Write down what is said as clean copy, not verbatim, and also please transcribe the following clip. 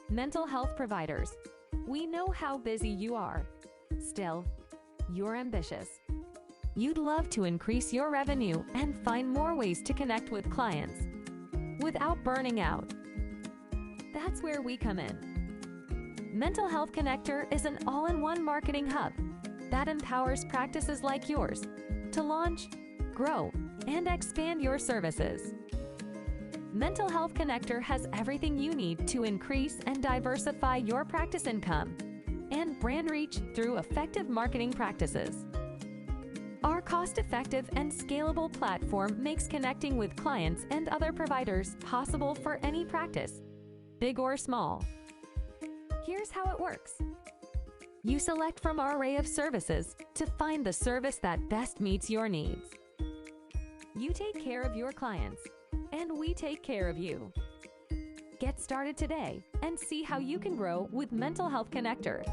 Mental health providers. We know how busy you are. Still, you're ambitious. You'd love to increase your revenue and find more ways to connect with clients without burning out. That's where we come in. Mental Health Connector is an all-in-one marketing hub that empowers practices like yours to launch, grow, and expand your services. Mental Health Connector has everything you need to increase and diversify your practice income and brand reach through effective marketing practices. Our cost-effective and scalable platform makes connecting with clients and other providers possible for any practice, big or small. Here's how it works. You select from our array of services to find the service that best meets your needs. You take care of your clients, and we take care of you. Get started today and see how you can grow with Mental Health Connector.